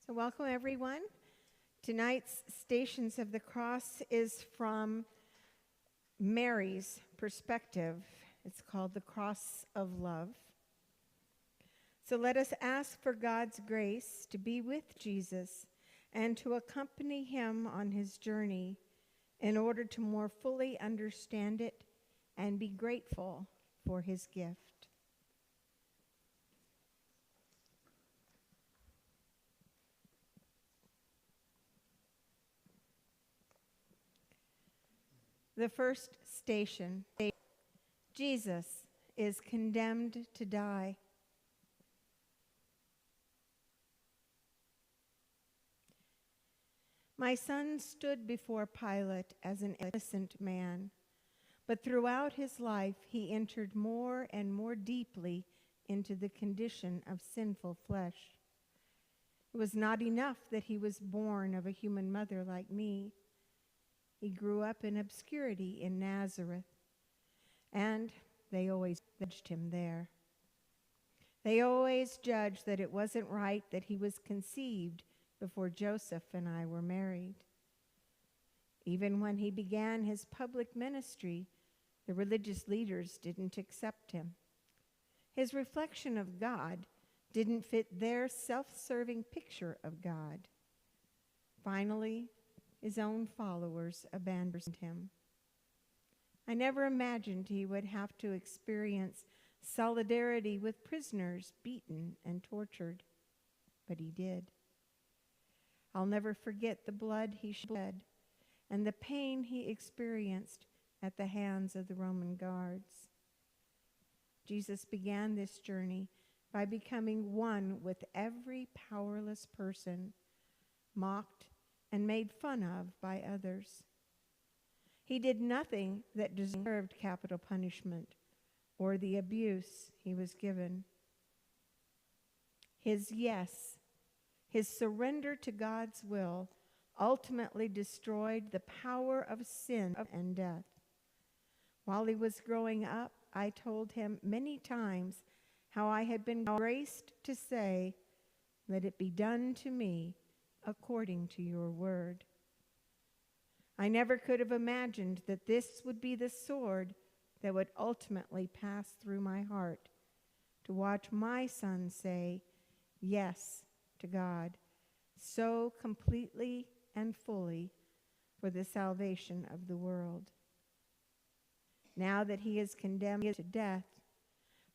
So welcome everyone. Tonight's Stations of the Cross is from Mary's perspective. It's called The Cross of Love. So let us ask for God's grace to be with Jesus and to accompany him on his journey in order to more fully understand it and be grateful for his gift. The first station, Jesus is condemned to die. My son stood before Pilate as an innocent man, but throughout his life he entered more and more deeply into the condition of sinful flesh. It was not enough that he was born of a human mother like me. He grew up in obscurity in Nazareth, and they always judged him there. They always judged that it wasn't right that he was conceived before Joseph and I were married. Even when he began his public ministry, the religious leaders didn't accept him. His reflection of God didn't fit their self-serving picture of God. Finally, his own followers abandoned him. I never imagined he would have to experience solidarity with prisoners beaten and tortured, but he did. I'll never forget the blood he shed and the pain he experienced at the hands of the Roman guards. Jesus began this journey by becoming one with every powerless person, mocked and made fun of by others. He did nothing that deserved capital punishment or the abuse he was given. His yes, his surrender to God's will, ultimately destroyed the power of sin and death. While he was growing up, I told him many times how I had been graced to say, "Let it be done to me according to your word." I never could have imagined that this would be the sword that would ultimately pass through my heart, to watch my son say yes to God so completely and fully for the salvation of the world. Now that he is condemned to death,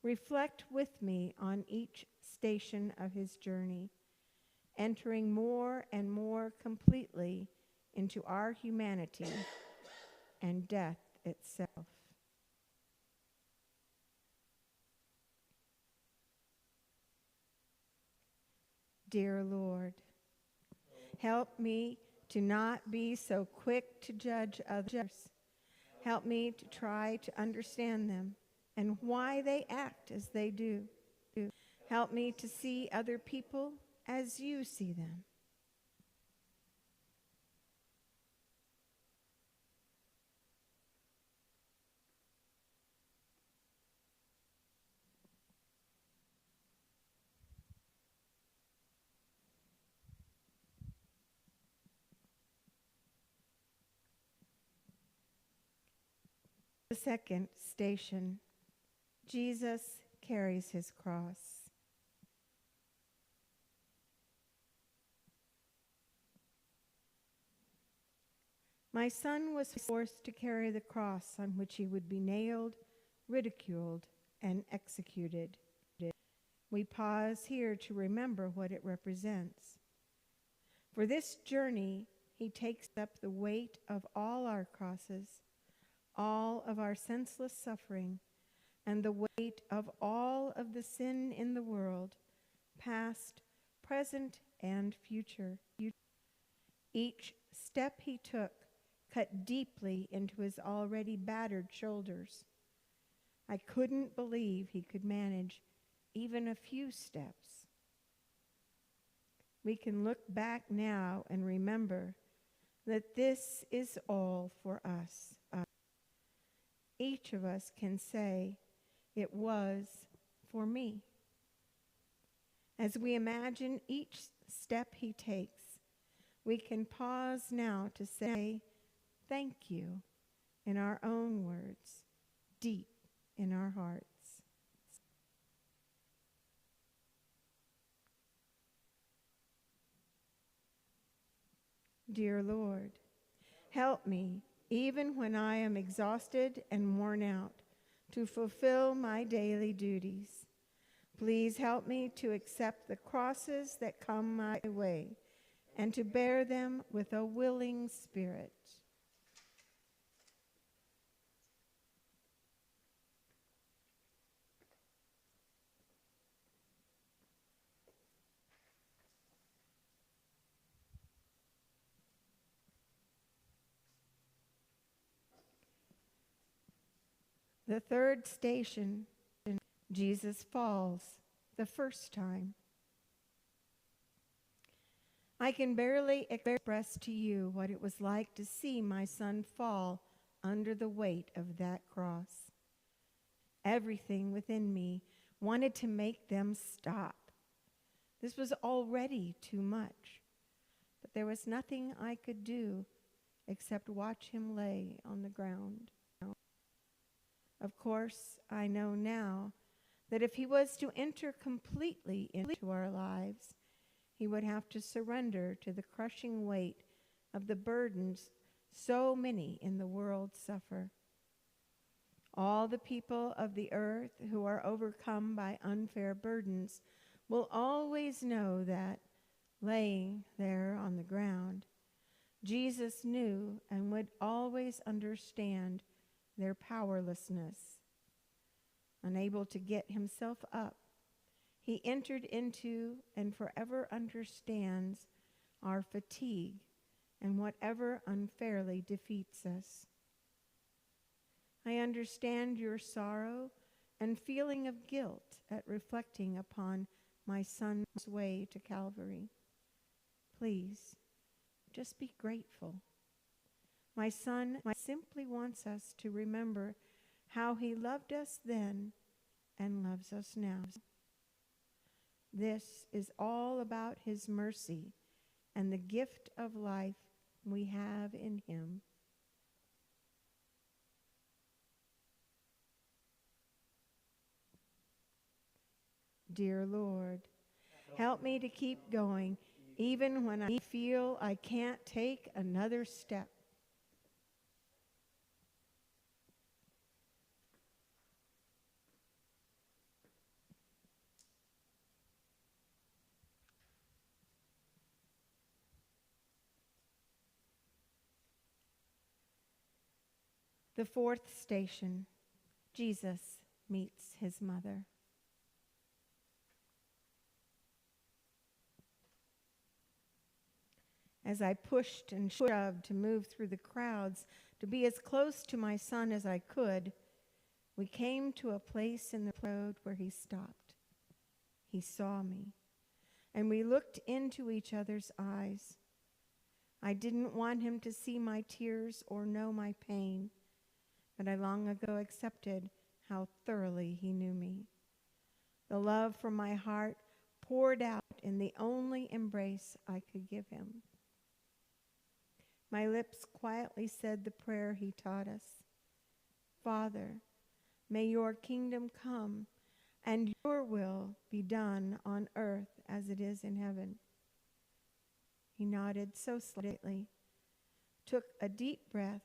reflect with me on each station of his journey, entering more and more completely into our humanity and death itself. Dear Lord, help me to not be so quick to judge others. Help me to try to understand them and why they act as they do. Help me to see other people as you see them. The second station, Jesus carries his cross. My son was forced to carry the cross on which he would be nailed, ridiculed, and executed. We pause here to remember what it represents. For this journey, he takes up the weight of all our crosses, all of our senseless suffering, and the weight of all of the sin in the world, past, present, and future. Each step he took cut deeply into his already battered shoulders. I couldn't believe he could manage even a few steps. We can look back now and remember that this is all for us. Each of us can say, "It was for me." As we imagine each step he takes, we can pause now to say thank you in our own words, deep in our hearts. Dear Lord, help me, even when I am exhausted and worn out, to fulfill my daily duties. Please help me to accept the crosses that come my way and to bear them with a willing spirit. The third station, Jesus falls the first time. I can barely express to you what it was like to see my son fall under the weight of that cross. Everything within me wanted to make them stop. This was already too much, but there was nothing I could do except watch him lay on the ground. Of course, I know now that if he was to enter completely into our lives, he would have to surrender to the crushing weight of the burdens so many in the world suffer. All the people of the earth who are overcome by unfair burdens will always know that, laying there on the ground, Jesus knew and would always understand their powerlessness. Unable to get himself up, he entered into and forever understands our fatigue and whatever unfairly defeats us. I understand your sorrow and feeling of guilt at reflecting upon my son's way to Calvary. Please, just be grateful. My son simply wants us to remember how he loved us then and loves us now. This is all about his mercy and the gift of life we have in him. Dear Lord, help me to keep going even when I feel I can't take another step. The fourth station, Jesus meets his mother. As I pushed and shoved to move through the crowds to be as close to my son as I could, we came to a place in the road where he stopped. He saw me, and we looked into each other's eyes. I didn't want him to see my tears or know my pain, but I long ago accepted how thoroughly he knew me. The love from my heart poured out in the only embrace I could give him. My lips quietly said the prayer he taught us. Father, may your kingdom come and your will be done on earth as it is in heaven. He nodded so slightly, took a deep breath,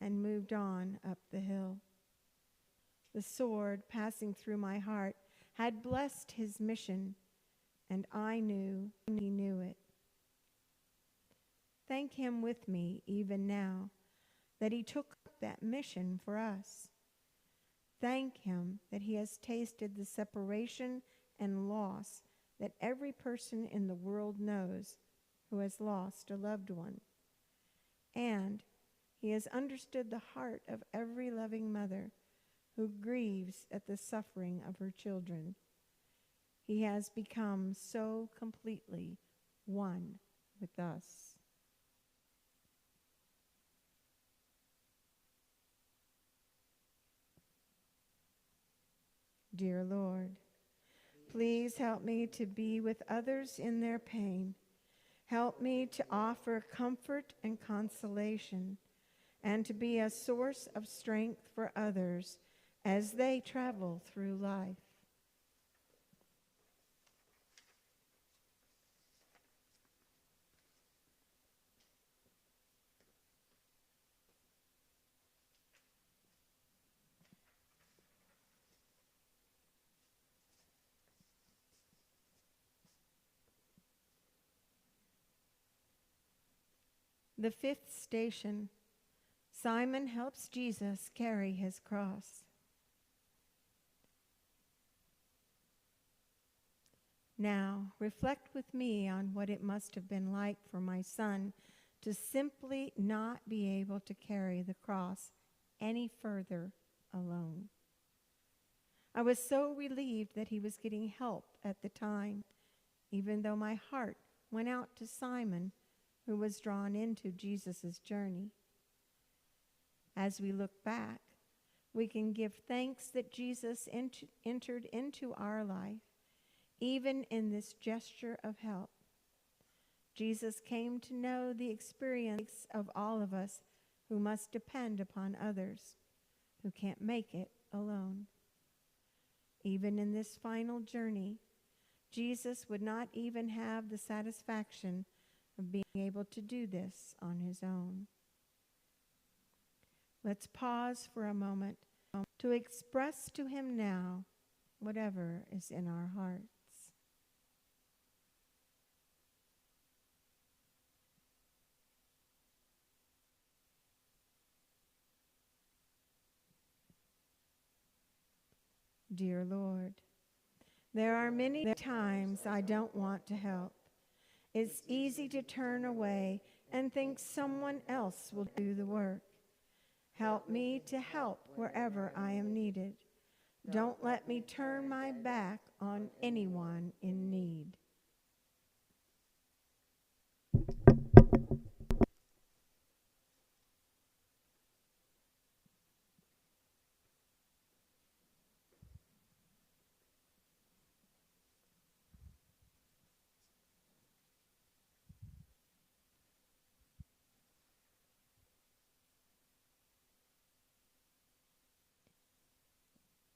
and moved on up the hill. The sword passing through my heart had blessed his mission, and I knew he knew it. Thank him with me even now that he took that mission for us. Thank him that he has tasted the separation and loss that every person in the world knows who has lost a loved one. And he has understood the heart of every loving mother who grieves at the suffering of her children. He has become so completely one with us. Dear Lord, Please help me to be with others in their pain. Help me to offer comfort and consolation, and to be a source of strength for others as they travel through life. The fifth station, Simon helps Jesus carry his cross. Now, reflect with me on what it must have been like for my son to simply not be able to carry the cross any further alone. I was so relieved that he was getting help at the time, even though my heart went out to Simon, who was drawn into Jesus' journey. As we look back, we can give thanks that Jesus entered into our life, even in this gesture of help. Jesus came to know the experience of all of us who must depend upon others, who can't make it alone. Even in this final journey, Jesus would not even have the satisfaction of being able to do this on his own. Let's pause for a moment to express to him now whatever is in our hearts. Dear Lord, there are many times I don't want to help. It's easy to turn away and think someone else will do the work. Help me to help wherever I am needed. Don't let me turn my back on anyone in need.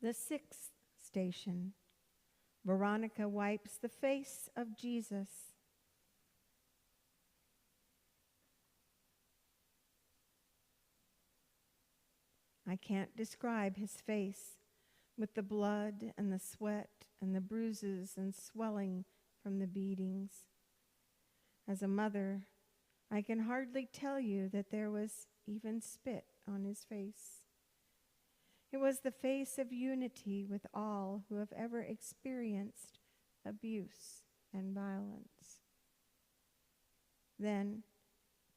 The sixth station, Veronica wipes the face of Jesus. I can't describe his face, with the blood and the sweat and the bruises and swelling from the beatings. As a mother, I can hardly tell you that there was even spit on his face. It was the face of unity with all who have ever experienced abuse and violence. Then,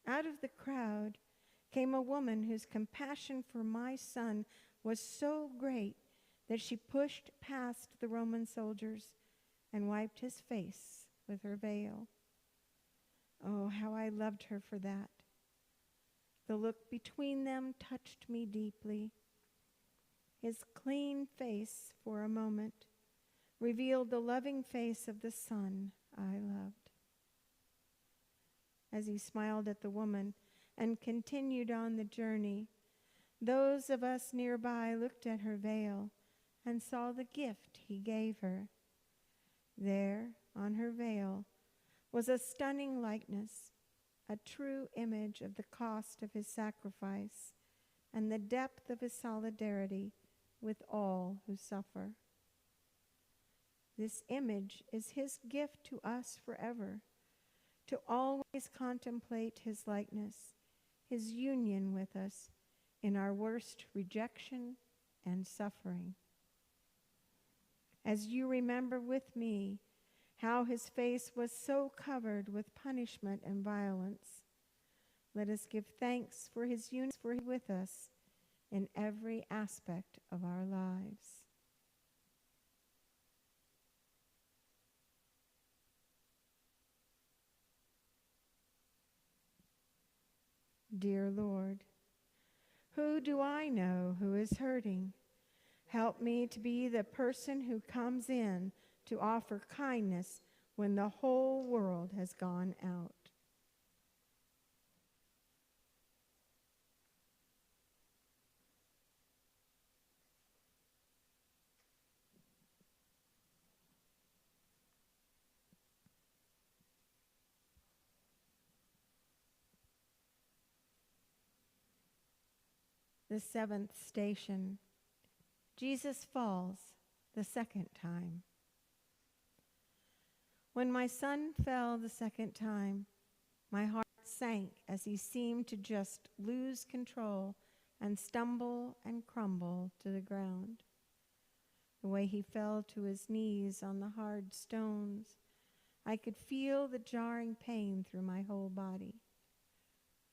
out of the crowd, came a woman whose compassion for my son was so great that she pushed past the Roman soldiers and wiped his face with her veil. Oh, how I loved her for that. The look between them touched me deeply. His clean face for a moment revealed the loving face of the son I loved. As he smiled at the woman and continued on the journey, those of us nearby looked at her veil and saw the gift he gave her. There, on her veil, was a stunning likeness, a true image of the cost of his sacrifice and the depth of his solidarity with all who suffer. This image is his gift to us forever, to always contemplate his likeness, his union with us in our worst rejection and suffering. As you remember with me how his face was so covered with punishment and violence, let us give thanks for his unity with us in every aspect of our lives. Dear Lord, who do I know who is hurting? Help me to be the person who comes in to offer kindness when the whole world has gone out. The seventh station. Jesus falls the second time. When my son fell the second time, my heart sank as he seemed to just lose control and stumble and crumble to the ground. The way he fell to his knees on the hard stones, I could feel the jarring pain through my whole body.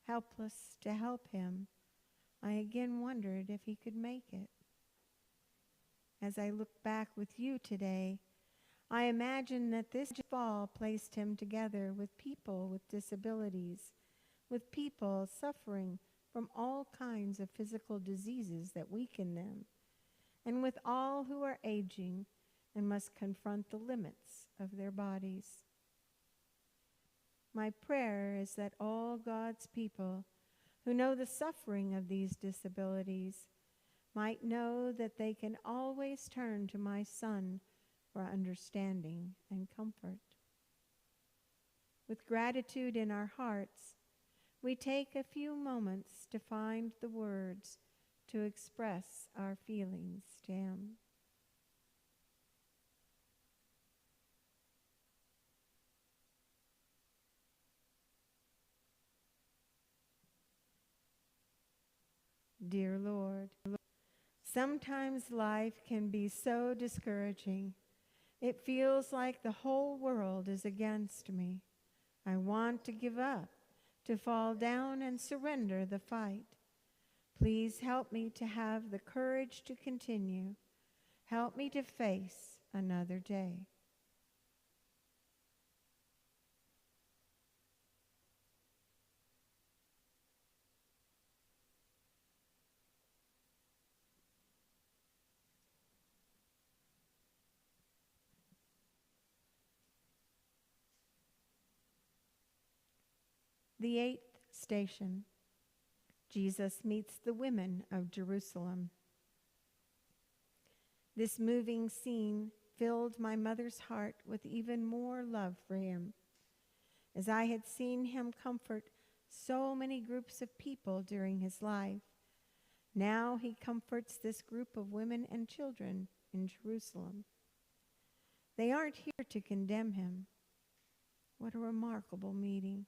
Helpless to help him, I again wondered if he could make it. As I look back with you today, I imagine that this fall placed him together with people with disabilities, with people suffering from all kinds of physical diseases that weaken them, and with all who are aging and must confront the limits of their bodies. My prayer is that all God's people who know the suffering of these disabilities might know that they can always turn to my son for understanding and comfort. With gratitude in our hearts, we take a few moments to find the words to express our feelings to him. Dear Lord, sometimes life can be so discouraging. It feels like the whole world is against me. I want to give up, to fall down and surrender the fight. Please help me to have the courage to continue. Help me to face another day. The eighth station. Jesus meets the women of Jerusalem. This moving scene filled my mother's heart with even more love for him, as I had seen him comfort so many groups of people during his life. Now he comforts this group of women and children in Jerusalem. They aren't here to condemn him. What a remarkable meeting.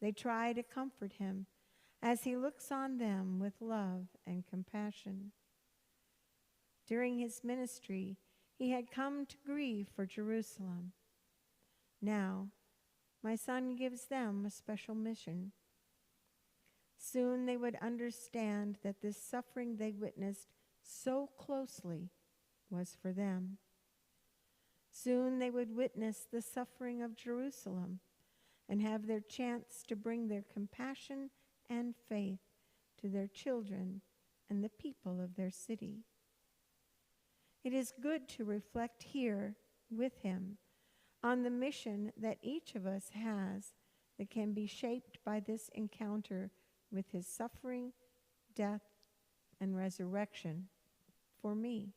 They try to comfort him as he looks on them with love and compassion. During his ministry, he had come to grieve for Jerusalem. Now, my son gives them a special mission. Soon they would understand that this suffering they witnessed so closely was for them. Soon they would witness the suffering of Jerusalem and have their chance to bring their compassion and faith to their children and the people of their city. It is good to reflect here with him on the mission that each of us has that can be shaped by this encounter with his suffering, death, and resurrection for me.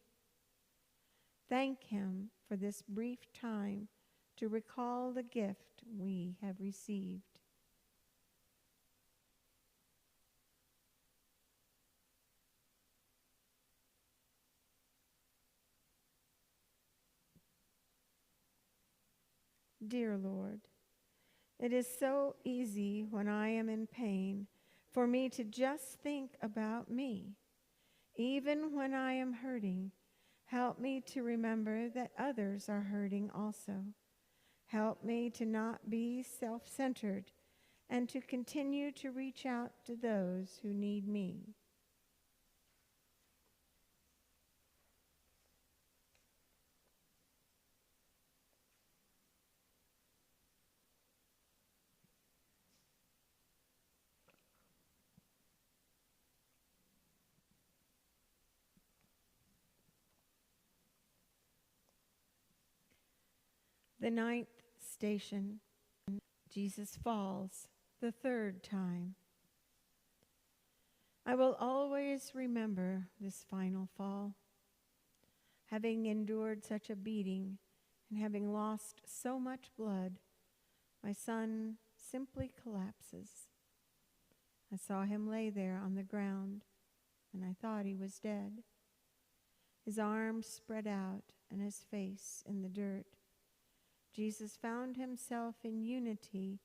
Thank him for this brief time to recall the gift we have received. Dear Lord, it is so easy when I am in pain for me to just think about me. Even when I am hurting, help me to remember that others are hurting also. Help me to not be self-centered and to continue to reach out to those who need me. The 9th station, Jesus falls the 3rd time. I will always remember this final fall. Having endured such a beating and having lost so much blood, my son simply collapses. I saw him lay there on the ground, and I thought he was dead. His arms spread out and his face in the dirt. Jesus found himself in unity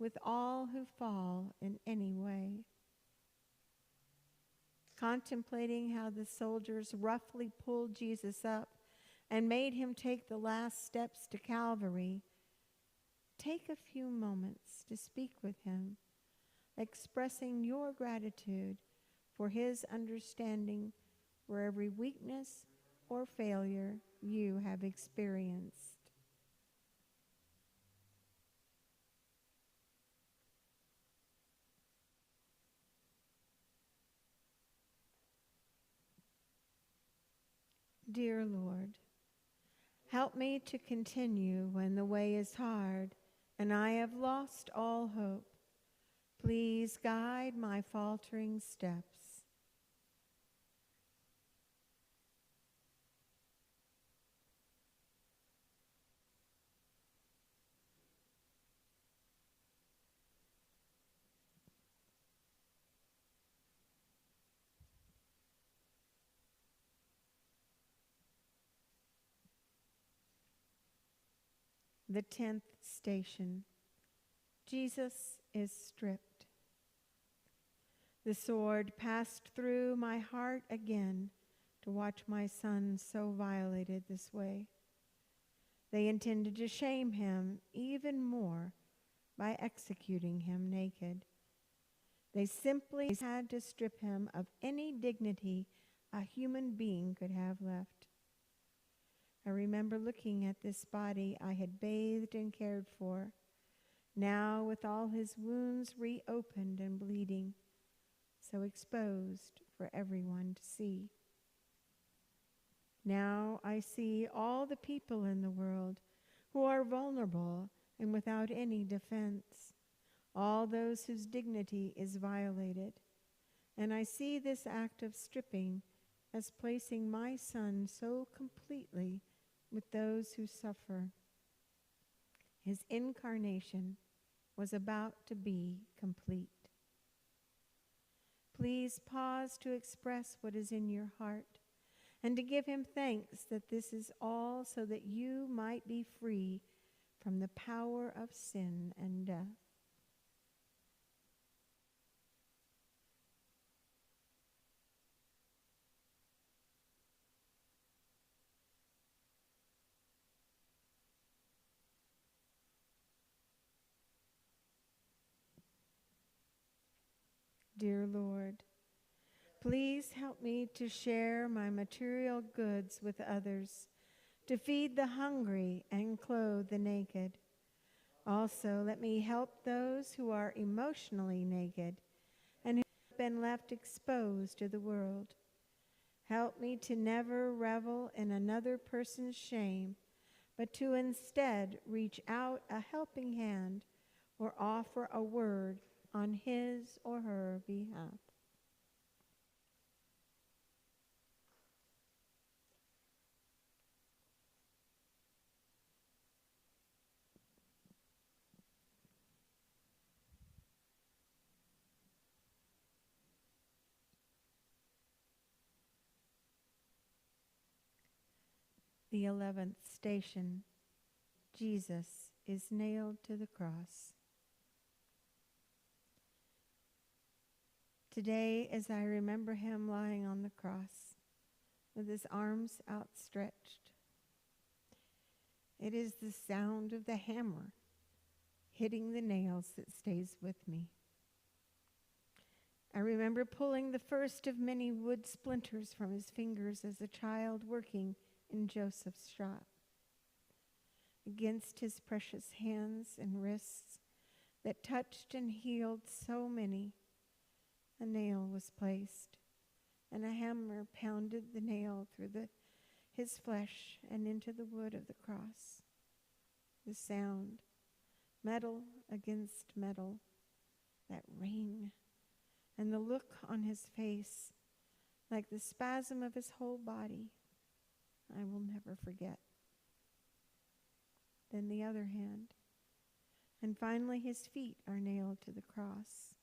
with all who fall in any way. Contemplating how the soldiers roughly pulled Jesus up and made him take the last steps to Calvary, take a few moments to speak with him, expressing your gratitude for his understanding for every weakness or failure you have experienced. Dear Lord, help me to continue when the way is hard and I have lost all hope. Please guide my faltering steps. The 10th station, Jesus is stripped. The sword passed through my heart again to watch my son so violated this way. They intended to shame him even more by executing him naked. They simply had to strip him of any dignity a human being could have left. I remember looking at this body I had bathed and cared for, now with all his wounds reopened and bleeding, so exposed for everyone to see. Now I see all the people in the world who are vulnerable and without any defense, all those whose dignity is violated, and I see this act of stripping as placing my son so completely with those who suffer. His incarnation was about to be complete. Please pause to express what is in your heart and to give him thanks that this is all so that you might be free from the power of sin and death. Dear Lord, please help me to share my material goods with others, to feed the hungry and clothe the naked. Also, let me help those who are emotionally naked and who have been left exposed to the world. Help me to never revel in another person's shame, but to instead reach out a helping hand or offer a word on his or her behalf. The 11th station, Jesus is nailed to the cross. Today, as I remember him lying on the cross with his arms outstretched, it is the sound of the hammer hitting the nails that stays with me. I remember pulling the first of many wood splinters from his fingers as a child working in Joseph's shop. Against his precious hands and wrists that touched and healed so many, a nail was placed, and a hammer pounded the nail through his flesh and into the wood of the cross. the sound, metal against metal, that ring, and the look on his face, like the spasm of his whole body, I will never forget. Then the other hand, and finally his feet are nailed to the cross.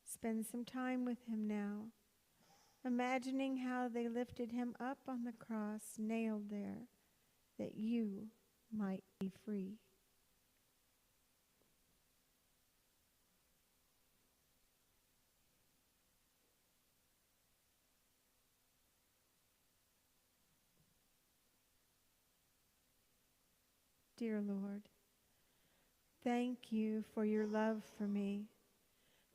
Spend some time with him now, imagining how they lifted him up on the cross, nailed there, that you might be free. Dear Lord, thank you for your love for me.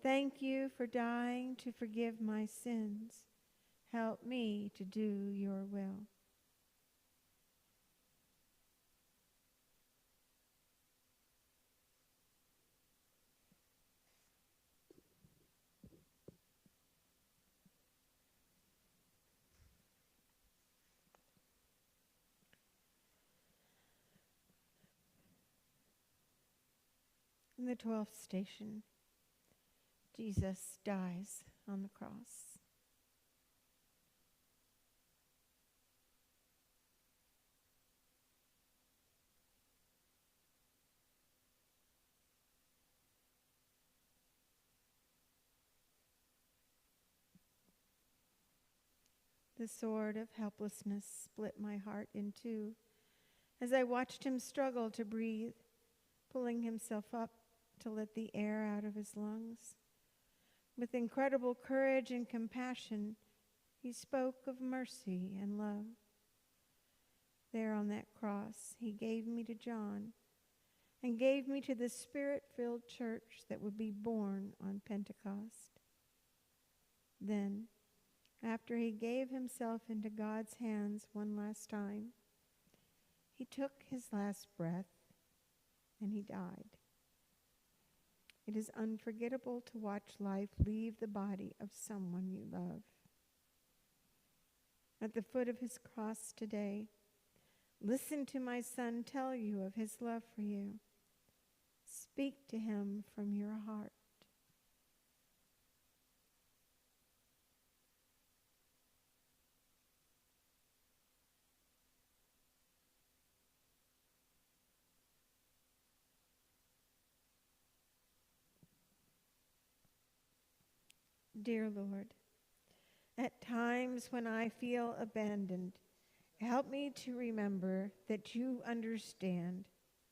Thank you for dying to forgive my sins. Help me to do your will. In the 12th station, Jesus dies on the cross. The sword of helplessness split my heart in two as I watched him struggle to breathe, pulling himself up to let the air out of his lungs. With incredible courage and compassion, he spoke of mercy and love. There on that cross, he gave me to John and gave me to the Spirit-filled church that would be born on Pentecost. Then, after he gave himself into God's hands one last time, he took his last breath and he died. It is unforgettable to watch life leave the body of someone you love. At the foot of his cross today, listen to my son tell you of his love for you. Speak to him from your heart. Dear Lord, at times when I feel abandoned, help me to remember that you understand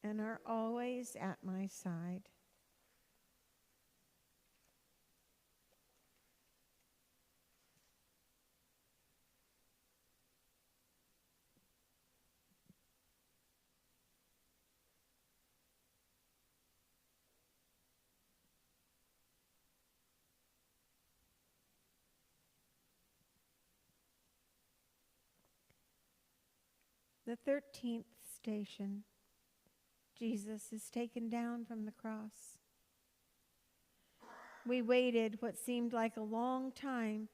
and are always at my side. The 13th station, Jesus is taken down from the cross. We waited what seemed like a long time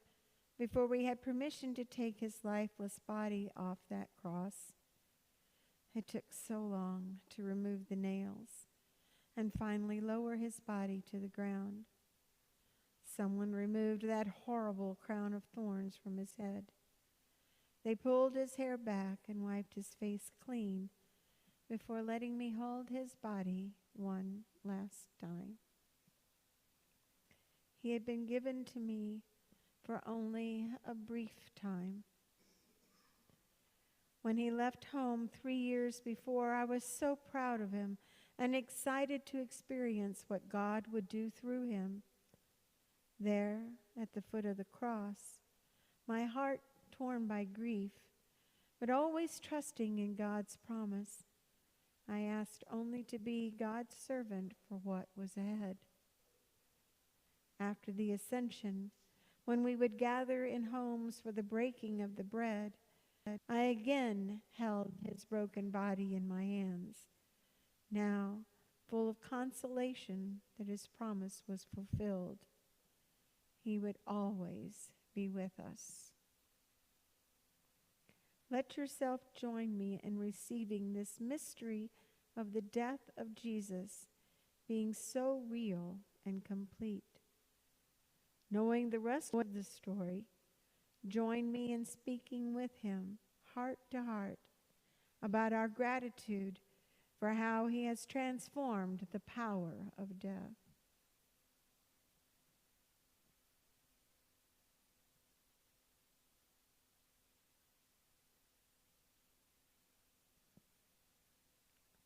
before we had permission to take his lifeless body off that cross. It took so long to remove the nails and finally lower his body to the ground. Someone removed that horrible crown of thorns from his head. They pulled his hair back and wiped his face clean before letting me hold his body one last time. He had been given to me for only a brief time. When he left home 3 years before, I was so proud of him and excited to experience what God would do through him. There, at the foot of the cross, my heart torn by grief, but always trusting in God's promise, I asked only to be God's servant for what was ahead. After the ascension, when we would gather in homes for the breaking of the bread, I again held his broken body in my hands, now full of consolation that his promise was fulfilled. He would always be with us. Let yourself join me in receiving this mystery of the death of Jesus being so real and complete. Knowing the rest of the story, join me in speaking with him, heart to heart, about our gratitude for how he has transformed the power of death.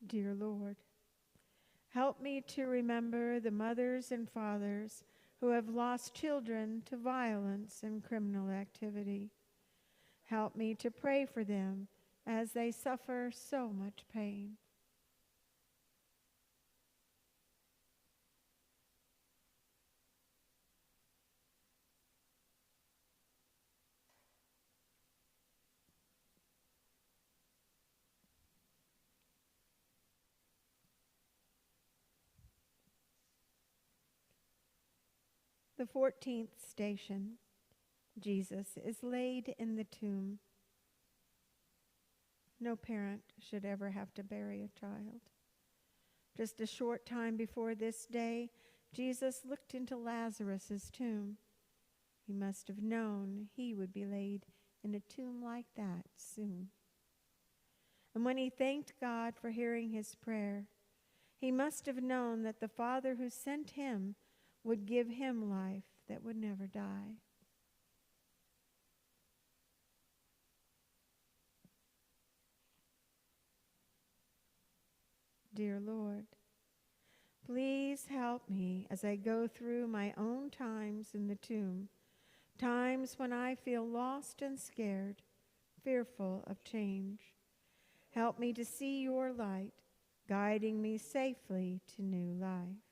Dear Lord, help me to remember the mothers and fathers who have lost children to violence and criminal activity. Help me to pray for them as they suffer so much pain. The 14th station, Jesus is laid in the tomb. No parent should ever have to bury a child. Just a short time before this day, Jesus looked into Lazarus' tomb. He must have known he would be laid in a tomb like that soon. And when he thanked God for hearing his prayer, he must have known that the Father who sent him would give him life that would never die. Dear Lord, please help me as I go through my own times in the tomb, times when I feel lost and scared, fearful of change. Help me to see your light, guiding me safely to new life.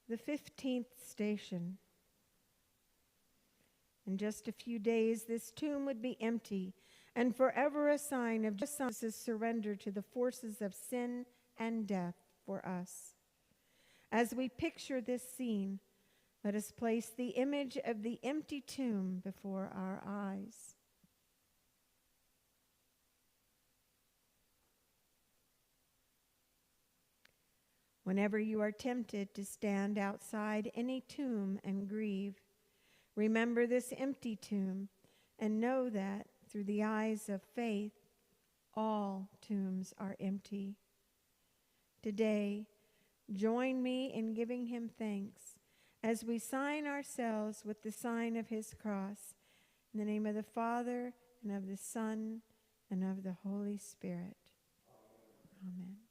The 15th station. In just a few days, this tomb would be empty and forever a sign of Jesus' surrender to the forces of sin and death for us. As we picture this scene, let us place the image of the empty tomb before our eyes. Whenever you are tempted to stand outside any tomb and grieve, remember this empty tomb and know that through the eyes of faith, all tombs are empty. Today, join me in giving him thanks as we sign ourselves with the sign of his cross. In the name of the Father, and of the Son, and of the Holy Spirit. Amen.